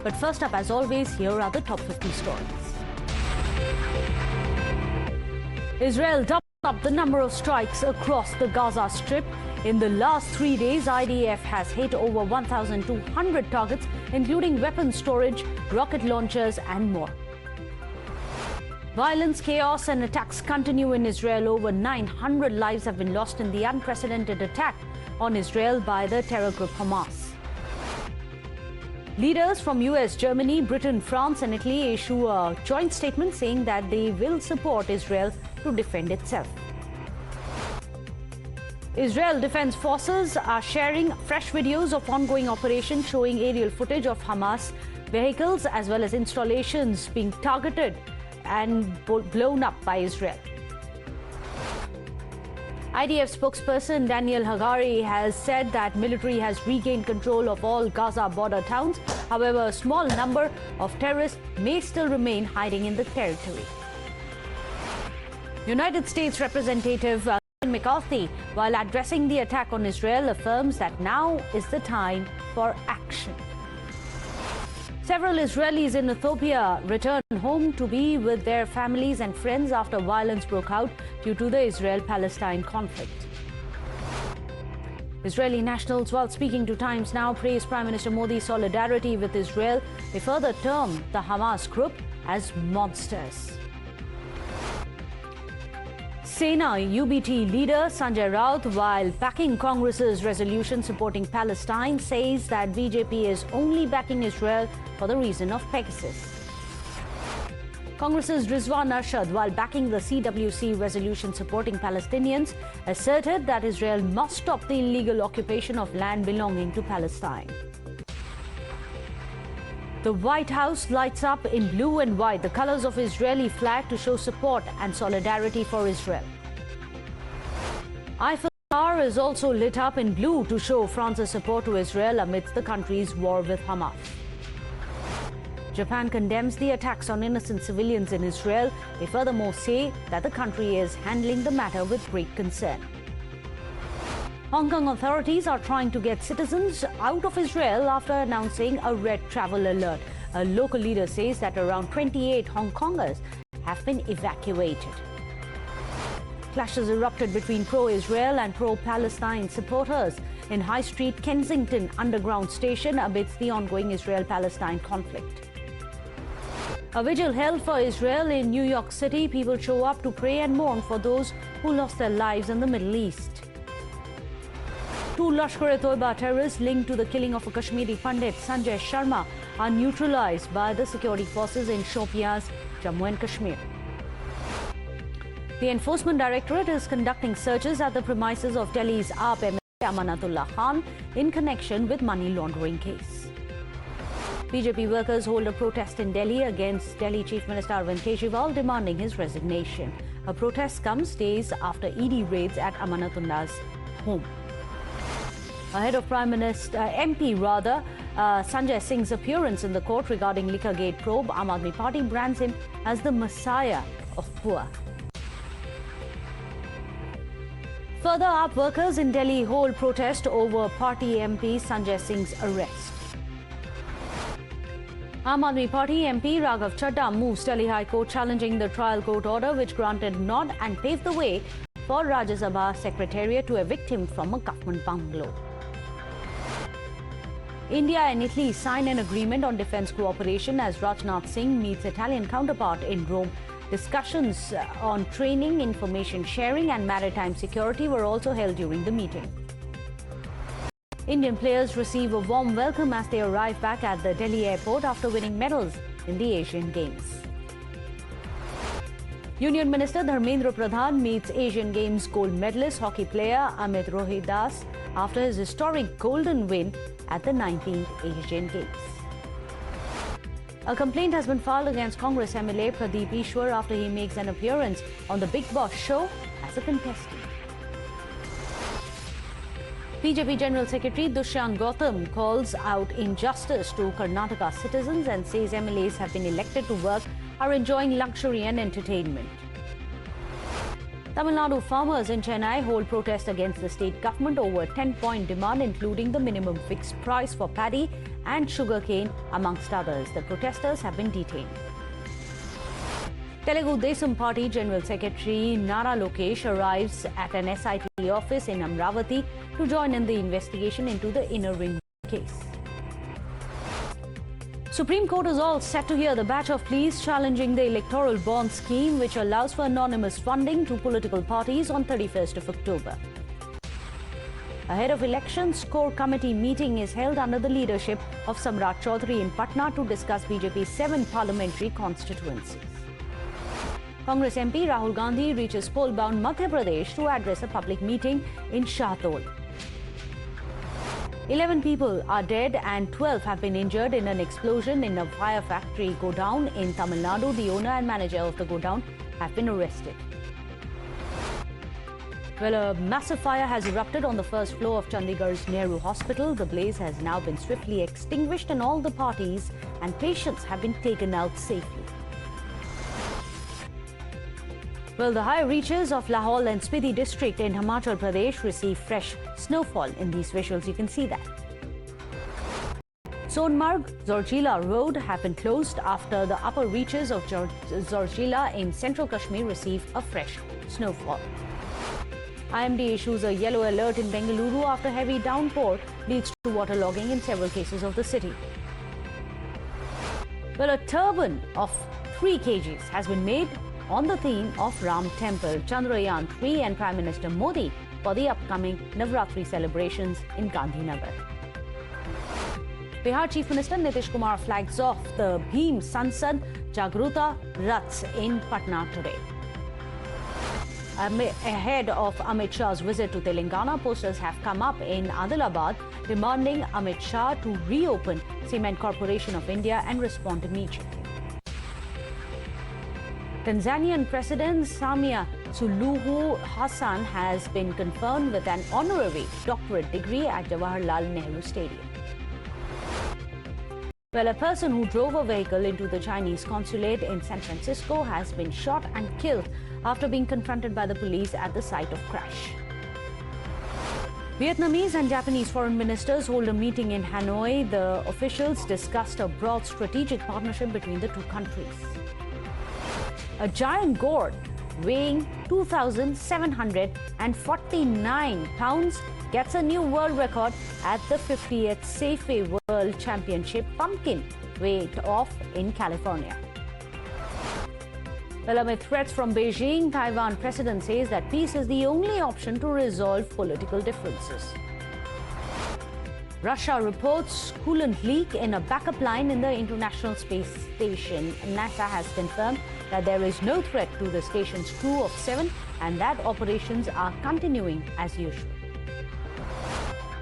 But first up, as always, here are the top 50 stories. Israel doubled up the number of strikes across the Gaza Strip. In the last 3 days, IDF has hit over 1,200 targets, including weapons storage, rocket launchers, and more. Violence, chaos, and attacks continue in Israel. Over 900 lives have been lost in the unprecedented attack on Israel by the terror group Hamas. Leaders from US, Germany, Britain, France, and Italy issue a joint statement saying that they will support Israel to defend itself. Israel Defense Forces are sharing fresh videos of ongoing operations showing aerial footage of Hamas vehicles as well as installations being targeted and blown up by Israel. IDF spokesperson Daniel Hagari has said that military has regained control of all Gaza border towns. However, a small number of terrorists may still remain hiding in the territory. United States Representative McCarthy, while addressing the attack on Israel, affirms that now is the time for action. Several Israelis in Ethiopia returned home to be with their families and friends after violence broke out due to the Israel-Palestine conflict. Israeli nationals, while speaking to Times Now, praised Prime Minister Modi's solidarity with Israel. They further termed the Hamas group as monsters. Sena UBT leader Sanjay Raut, while backing Congress's resolution supporting Palestine, says that BJP is only backing Israel for the reason of Pegasus. Congress's Rizwan Arshad, while backing the CWC resolution supporting Palestinians, asserted that Israel must stop the illegal occupation of land belonging to Palestine. The White House lights up in blue and white, the colors of Israeli flag, to show support and solidarity for Israel. Eiffel Tower is also lit up in blue to show France's support to Israel amidst the country's war with Hamas. Japan condemns the attacks on innocent civilians in Israel. They furthermore say that the country is handling the matter with great concern. Hong Kong authorities are trying to get citizens out of Israel after announcing a red travel alert. A local leader says that around 28 Hong Kongers have been evacuated. Clashes erupted between pro-Israel and pro-Palestine supporters in High Street Kensington Underground Station amidst the ongoing Israel-Palestine conflict. A vigil held for Israel in New York City. People show up to pray and mourn for those who lost their lives in the Middle East. Two Lashkar-e-Toiba terrorists linked to the killing of a Kashmiri Pandit, Sanjay Sharma, are neutralized by the security forces in Shopian's Jammu and Kashmir. The Enforcement Directorate is conducting searches at the premises of Delhi's AAP MLA Amanatullah Khan in connection with money laundering case. BJP workers hold a protest in Delhi against Delhi Chief Minister Arvind Kejriwal, demanding his resignation. A protest comes days after ED raids at Amanatullah's home. Ahead of MP Sanjay Singh's appearance in the court regarding Liquorgate probe, Aam Aadmi Party brands him as the messiah of poor. Further up, workers in Delhi hold protest over party MP Sanjay Singh's arrest. Aam Aadmi Party MP Raghav Chadha moves Delhi High Court challenging the trial court order which granted nod and paved the way for Rajya Sabha Secretariat to evict him from a government bungalow. India and Italy sign an agreement on defence cooperation as Rajnath Singh meets Italian counterpart in Rome. Discussions on training, information sharing and maritime security were also held during the meeting. Indian players receive a warm welcome as they arrive back at the Delhi airport after winning medals in the Asian Games. Union Minister Dharmendra Pradhan meets Asian Games gold medalist hockey player Amit Rohidas after his historic golden win at the 19th Asian Games. A complaint has been filed against Congress MLA Pradeep Ishwar after he makes an appearance on the Bigg Boss show as a contestant. BJP General Secretary Dushyant Gautam calls out injustice to Karnataka citizens and says MLAs have been elected to work are enjoying luxury and entertainment. Tamil Nadu farmers in Chennai hold protest against the state government over a 10-point demand, including the minimum fixed price for paddy and sugarcane, amongst others. The protesters have been detained. Telugu Desam Party General Secretary Nara Lokesh arrives at an SIT office in Amravati to join in the investigation into the inner ring case. Supreme Court is all set to hear the batch of pleas challenging the electoral bond scheme, which allows for anonymous funding to political parties on 31st of October. Ahead of elections, core committee meeting is held under the leadership of Samrat Chaudhary in Patna to discuss BJP's 7 parliamentary constituencies. Congress MP Rahul Gandhi reaches poll-bound Madhya Pradesh to address a public meeting in Shahdol. 11 people are dead and 12 have been injured in an explosion in a wire factory godown in Tamil Nadu. The owner and manager of the godown have been arrested. Well, a massive fire has erupted on the first floor of Chandigarh's Nehru Hospital. The blaze has now been swiftly extinguished and all the parties and patients have been taken out safely. Well, the higher reaches of Lahaul and Spiti district in Himachal Pradesh receive fresh snowfall. In these visuals, you can see that. Sonmarg Zorjila Road have been closed after the upper reaches of Zorjila in central Kashmir receive a fresh snowfall. IMD issues a yellow alert in Bengaluru after heavy downpour leads to waterlogging in several cases of the city. Well, a turban of 3 kgs has been made on the theme of Ram Temple, Chandrayaan 3 and Prime Minister Modi for the upcoming Navratri celebrations in Gandhinagar. Bihar Chief Minister Nitish Kumar flags off the Bhim Sansad Jagruta Raths in Patna today. Ahead of Amit Shah's visit to Telangana, posters have come up in Adilabad demanding Amit Shah to reopen Cement Corporation of India and respond immediately. Tanzanian President Samia Suluhu Hassan has been confirmed with an honorary doctorate degree at Jawaharlal Nehru Stadium. Well, a person who drove a vehicle into the Chinese consulate in San Francisco has been shot and killed after being confronted by the police at the site of crash. Vietnamese and Japanese foreign ministers hold a meeting in Hanoi. The officials discussed a broad strategic partnership between the two countries. A giant gourd weighing 2,749 pounds gets a new world record at the 50th Safeway World Championship pumpkin weight-off in California. Well, amid threats from Beijing, Taiwan president says that peace is the only option to resolve political differences. Russia reports coolant leak in a backup line in the International Space Station. NASA has confirmed that there is no threat to the station's crew of 7 and that operations are continuing as usual.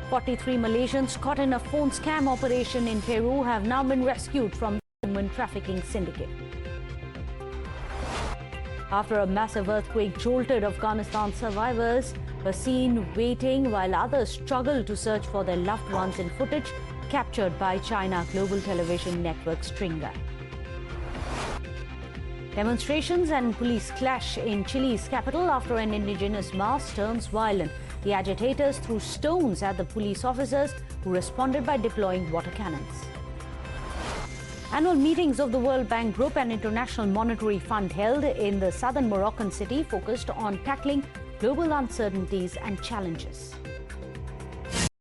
43 Malaysians caught in a phone scam operation in Peru have now been rescued from the human trafficking syndicate. After a massive earthquake jolted Afghanistan, survivors were seen waiting while others struggled to search for their loved ones in footage captured by China Global Television Network Stringer. Demonstrations and police clash in Chile's capital after an indigenous mass turns violent. The agitators threw stones at the police officers who responded by deploying water cannons. Annual meetings of the World Bank Group and International Monetary Fund held in the southern Moroccan city focused on tackling global uncertainties and challenges.